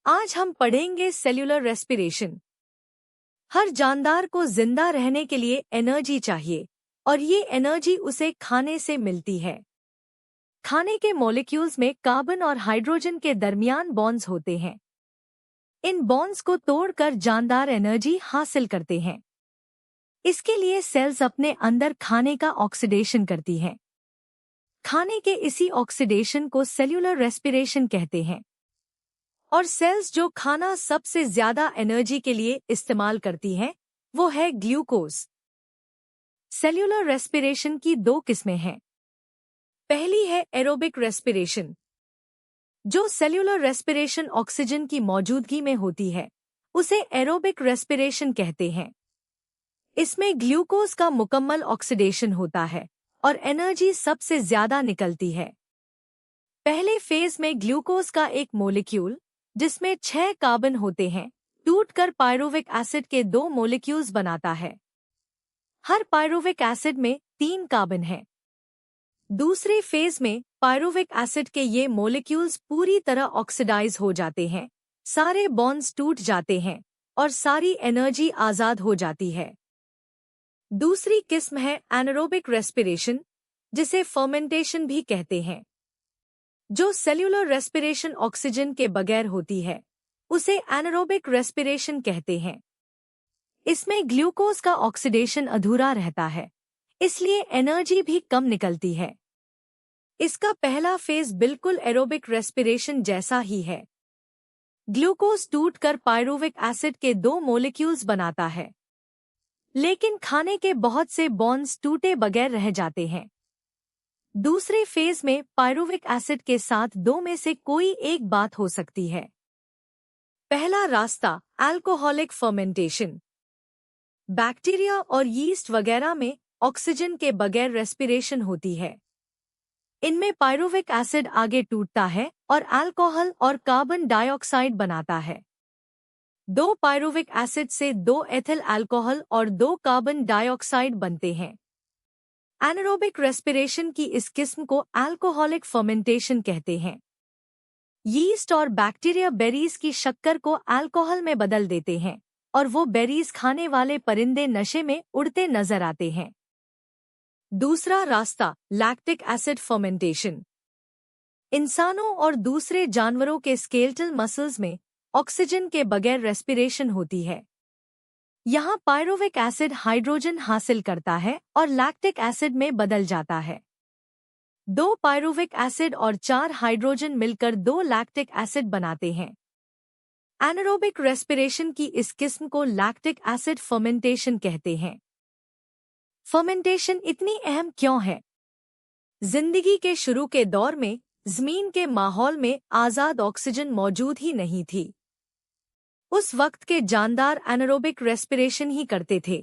आज हम पढ़ेंगे सेल्यूलर रेस्पिरेशन। हर जानदार को जिंदा रहने के लिए एनर्जी चाहिए और ये एनर्जी उसे खाने से मिलती है। खाने के मॉलिक्यूल्स में कार्बन और हाइड्रोजन के दरमियान बॉन्ड्स होते हैं। इन बॉन्ड्स को तोड़कर जानदार एनर्जी हासिल करते हैं। इसके लिए सेल्स अपने अंदर खाने का ऑक्सीडेशन करती हैं। खाने के इसी ऑक्सीडेशन को सेल्यूलर रेस्पिरेशन कहते हैं। और सेल्स जो खाना सबसे ज्यादा एनर्जी के लिए इस्तेमाल करती हैं, वो है ग्लूकोज। सेल्यूलर रेस्पिरेशन की दो किस्में हैं। पहली है एरोबिक रेस्पिरेशन, जो सेल्यूलर रेस्पिरेशन ऑक्सीजन की मौजूदगी में होती है, उसे एरोबिक रेस्पिरेशन कहते हैं। इसमें ग्लूकोज का मुकम्मल ऑक्सीडेशन होता है और एनर्जी सबसे ज्यादा निकलती है। पहले फेज में ग्लूकोज का एक मोलिक्यूल, जिसमें 6 कार्बन होते हैं, टूटकर पायरुविक एसिड के 2 मोलिक्यूल्स बनाता है। हर पायरुविक एसिड में 3 कार्बन हैं। दूसरे फेज में पायरुविक एसिड के ये मोलिक्यूल्स पूरी तरह ऑक्सीडाइज हो जाते हैं, सारे बॉन्ड्स टूट जाते हैं और सारी एनर्जी आजाद हो जाती है। दूसरी किस्म है एनारोबिक रेस्पिरेशन, जिसे फर्मेंटेशन भी कहते हैं। जो सेल्यूलर रेस्पिरेशन ऑक्सीजन के बगैर होती है, उसे एनारोबिक रेस्पिरेशन कहते हैं। इसमें ग्लूकोज का ऑक्सीडेशन अधूरा रहता है, इसलिए एनर्जी भी कम निकलती है। इसका पहला फेज बिल्कुल एरोबिक रेस्पिरेशन जैसा ही है। ग्लूकोज टूटकर पायरुविक एसिड के 2 मोलिक्यूल्स बनाता है, लेकिन खाने के बहुत से बॉन्ड्स टूटे बगैर रह जाते हैं। दूसरे फेज में पायरुविक एसिड के साथ 2 में से कोई एक बात हो सकती है। पहला रास्ता अल्कोहलिक फर्मेंटेशन। बैक्टीरिया और यीस्ट वगैरह में ऑक्सीजन के बगैर रेस्पिरेशन होती है। इनमें पायरुविक एसिड आगे टूटता है और अल्कोहल और कार्बन डाइऑक्साइड बनाता है। 2 पायरुविक एसिड से 2 एथिल अल्कोहल और 2 कार्बन डाइऑक्साइड बनते हैं। एनारोबिक रेस्पिरेशन की इस किस्म को अल्कोहलिक फर्मेंटेशन कहते हैं। यीस्ट और बैक्टीरिया बेरीज की शक्कर को अल्कोहल में बदल देते हैं और वो बेरीज खाने वाले परिंदे नशे में उड़ते नजर आते हैं। दूसरा रास्ता लैक्टिक एसिड फर्मेंटेशन। इंसानों और दूसरे जानवरों के स्केलेटल मसल्स में ऑक्सीजन के बगैर रेस्पिरेशन होती है। यहाँ पायरुविक एसिड हाइड्रोजन हासिल करता है और लैक्टिक एसिड में बदल जाता है। 2 पायरुविक एसिड और 4 हाइड्रोजन मिलकर 2 लैक्टिक एसिड बनाते हैं। एनारोबिक रेस्पिरेशन की इस किस्म को लैक्टिक एसिड फर्मेंटेशन कहते हैं। फर्मेंटेशन इतनी अहम क्यों है? जिंदगी के शुरू के दौर में जमीन के माहौल में आजाद ऑक्सीजन मौजूद ही नहीं थी। उस वक्त के जानदार एनारोबिक रेस्पिरेशन ही करते थे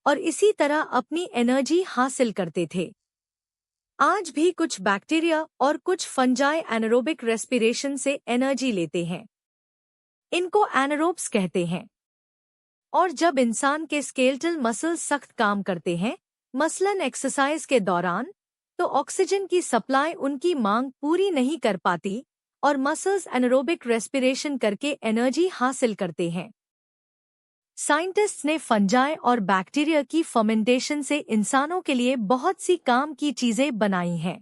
और इसी तरह अपनी एनर्जी हासिल करते थे। आज भी कुछ बैक्टीरिया और कुछ फंजाई एनारोबिक रेस्पिरेशन से एनर्जी लेते हैं। इनको एनारोब्स कहते हैं। और जब इंसान के स्केलेटल मसल्स सख्त काम करते हैं, मसलन एक्सरसाइज के दौरान, तो ऑक्सीजन की सप्लाई उनकी मांग पूरी नहीं कर पाती और मसल्स एनारोबिक रेस्पिरेशन करके एनर्जी हासिल करते हैं। साइंटिस्ट्स ने फंजाई और बैक्टीरिया की फर्मेंटेशन से इंसानों के लिए बहुत सी काम की चीजें बनाई हैं।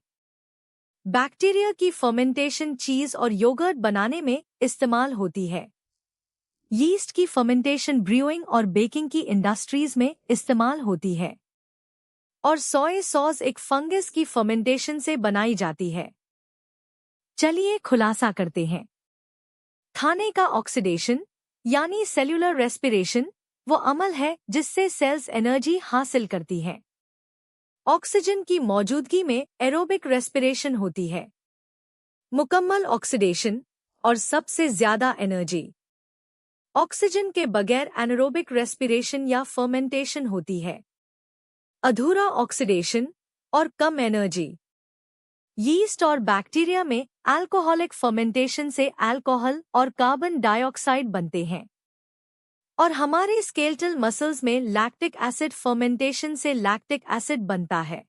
बैक्टीरिया की फर्मेंटेशन चीज और योगर्ट बनाने में इस्तेमाल होती है। यीस्ट की फर्मेंटेशन ब्रूइंग और बेकिंग की इंडस्ट्रीज में इस्तेमाल होती है। और सोया सॉस एक फंगस की फर्मेंटेशन से बनाई जाती है। चलिए खुलासा करते हैं। खाने का ऑक्सीडेशन यानी सेल्यूलर रेस्पिरेशन वो अमल है जिससे सेल्स एनर्जी हासिल करती हैं। ऑक्सीजन की मौजूदगी में एरोबिक रेस्पिरेशन होती है। मुकम्मल ऑक्सीडेशन और सबसे ज्यादा एनर्जी। ऑक्सीजन के बगैर एनारोबिक रेस्पिरेशन या फर्मेंटेशन होती है। अधूरा ऑक्सीडेशन और कम एनर्जी। यीस्ट और बैक्टीरिया में अल्कोहलिक फर्मेंटेशन से अल्कोहल और कार्बन डाइऑक्साइड बनते हैं और हमारे स्केलेटल मसल्स में लैक्टिक एसिड फर्मेंटेशन से लैक्टिक एसिड बनता है।